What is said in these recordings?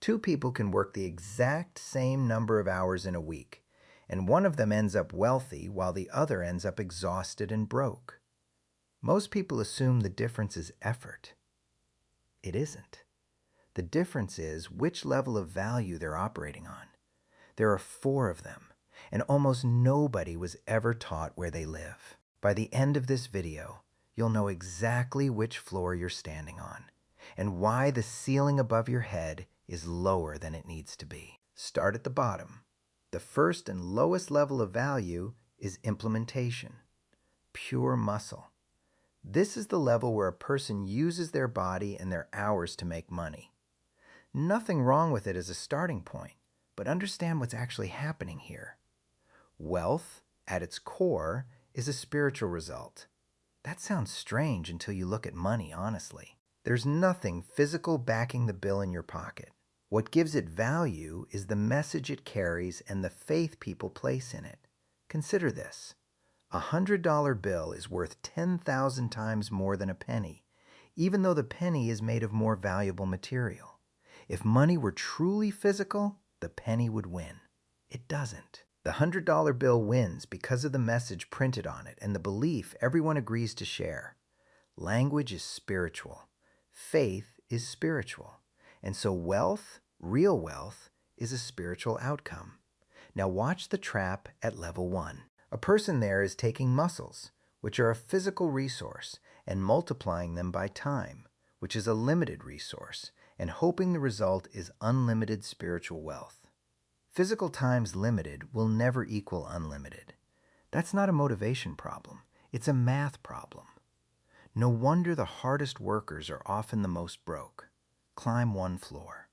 Two people can work the exact same number of hours in a week, and one of them ends up wealthy while the other ends up exhausted and broke. Most people assume the difference is effort. It isn't. The difference is which level of value they're operating on. There are 4 of them, and almost nobody was ever taught where they live. By the end of this video, you'll know exactly which floor you're standing on, and why the ceiling above your head is lower than it needs to be. Start at the bottom. The first and lowest level of value is implementation, pure muscle. This is the level where a person uses their body and their hours to make money. Nothing wrong with it as a starting point, but understand what's actually happening here. Wealth, at its core, is a spiritual result. That sounds strange until you look at money honestly. There's nothing physical backing the bill in your pocket. What gives it value is the message it carries and the faith people place in it. Consider this. A $100 bill is worth 10,000 times more than a penny, even though the penny is made of more valuable material. If money were truly physical, the penny would win. It doesn't. The $100 bill wins because of the message printed on it and the belief everyone agrees to share. Language is spiritual. Faith is spiritual. And so wealth, real wealth, is a spiritual outcome. Now watch the trap at level 1. A person there is taking muscles, which are a physical resource, and multiplying them by time, which is a limited resource, and hoping the result is unlimited spiritual wealth. Physical times limited will never equal unlimited. That's not a motivation problem. It's a math problem. No wonder the hardest workers are often the most broke. Climb 1 floor.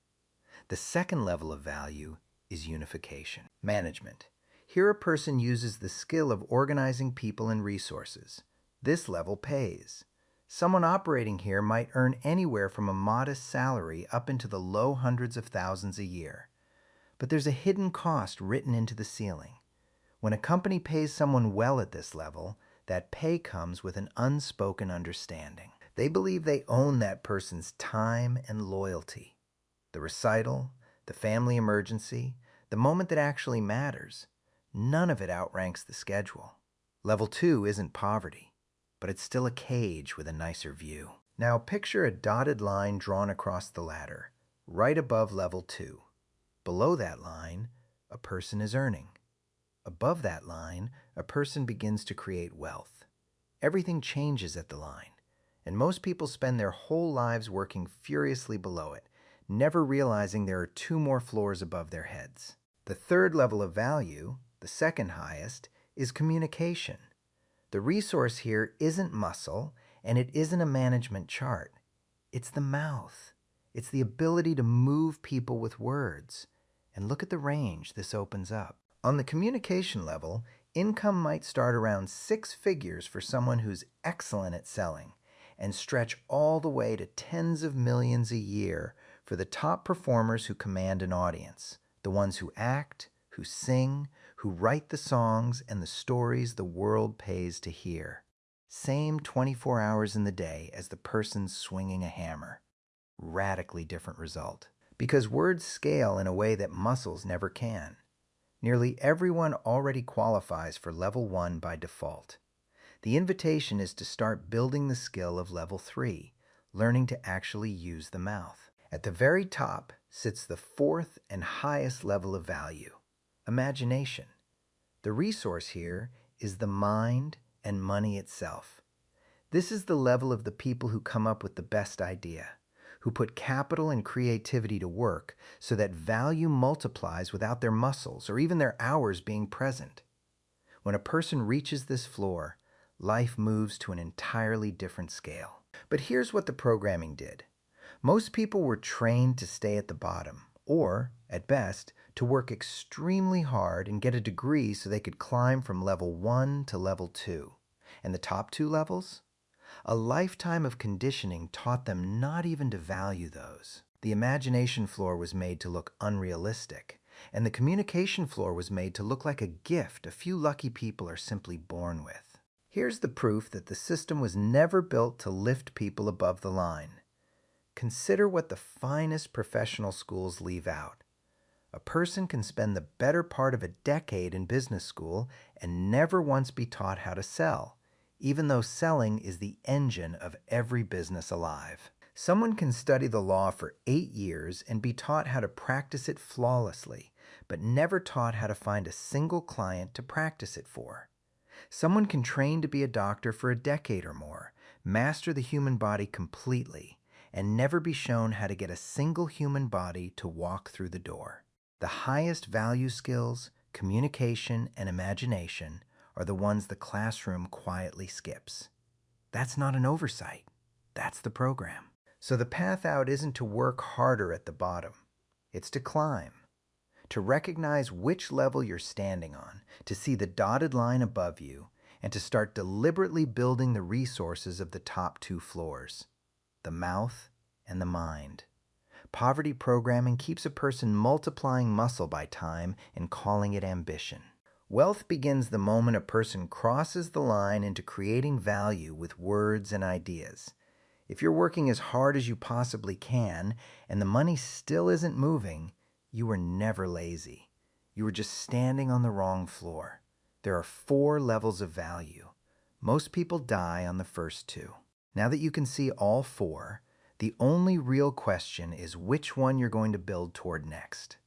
The second level of value is unification. Management. Here a person uses the skill of organizing people and resources. This level pays. Someone operating here might earn anywhere from a modest salary up into the low hundreds of thousands a year. But there's a hidden cost written into the ceiling. When a company pays someone well at this level, that pay comes with an unspoken understanding. They believe they own that person's time and loyalty. The recital, the family emergency, the moment that actually matters, none of it outranks the schedule. Level 2 isn't poverty, but it's still a cage with a nicer view. Now picture a dotted line drawn across the ladder, right above level 2. Below that line, a person is earning. Above that line, a person begins to create wealth. Everything changes at the line, and most people spend their whole lives working furiously below it, never realizing there are 2 more floors above their heads. The third level of value, the second highest, is communication. The resource here isn't muscle, and it isn't a management chart. It's the mouth. It's the ability to move people with words. And look at the range this opens up. On the communication level, income might start around 6 figures for someone who's excellent at selling, and stretch all the way to tens of millions a year for the top performers who command an audience, the ones who act, who sing, who write the songs and the stories the world pays to hear. Same 24 hours in the day as the person swinging a hammer. Radically different result. Because words scale in a way that muscles never can. Nearly everyone already qualifies for level 1 by default. The invitation is to start building the skill of level 3, learning to actually use the mouth. At the very top sits the 4th and highest level of value, imagination. The resource here is the mind and money itself. This is the level of the people who come up with the best idea, who put capital and creativity to work so that value multiplies without their muscles or even their hours being present. When a person reaches this floor, life moves to an entirely different scale. But here's what the programming did. Most people were trained to stay at the bottom, or, at best, to work extremely hard and get a degree so they could climb from level 1 to level 2. And the top 2 levels? A lifetime of conditioning taught them not even to value those. The imagination floor was made to look unrealistic, and the communication floor was made to look like a gift a few lucky people are simply born with. Here's the proof that the system was never built to lift people above the line. Consider what the finest professional schools leave out. A person can spend the better part of a decade in business school and never once be taught how to sell, even though selling is the engine of every business alive. Someone can study the law for 8 years and be taught how to practice it flawlessly, but never taught how to find a single client to practice it for. Someone can train to be a doctor for a decade or more, master the human body completely, and never be shown how to get a single human body to walk through the door. The highest value skills, communication, and imagination are the ones the classroom quietly skips. That's not an oversight. That's the program. So the path out isn't to work harder at the bottom. It's to climb, to recognize which level you're standing on, to see the dotted line above you, and to start deliberately building the resources of the top 2 floors, the mouth and the mind. Poverty programming keeps a person multiplying muscle by time and calling it ambition. Wealth begins the moment a person crosses the line into creating value with words and ideas. If you're working as hard as you possibly can and the money still isn't moving, you were never lazy. You were just standing on the wrong floor. There are 4 levels of value. Most people die on the first 2. Now that you can see all 4, the only real question is which one you're going to build toward next.